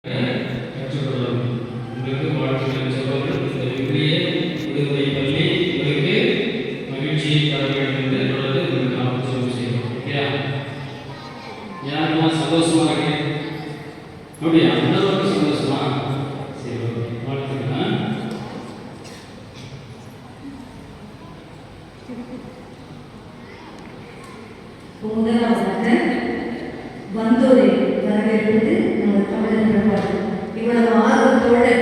கற்றுக்கொள்ளலாம். உங்களுக்கு வாழ்த்துக்களை சொல்வார்கள். இந்த விடுதியை விடுதலை பள்ளி உங்களுக்கு மகிழ்ச்சியை தர வேண்டும் என்று தொடர்ந்து உங்களுக்கு ஆலோசனை செய்வோம். ஓகேயா? யாரெல்லாம் சந்தோஷமா இருக்கு? அப்படியா? அந்த அளவுக்கு சந்தோஷமா? சரி, வாழ்த்துக்கள். முதலாவதாக வந்தோரை வரவேற்பது நம்ம தமிழர் இவ்வளவு ஆர்வத்தோடு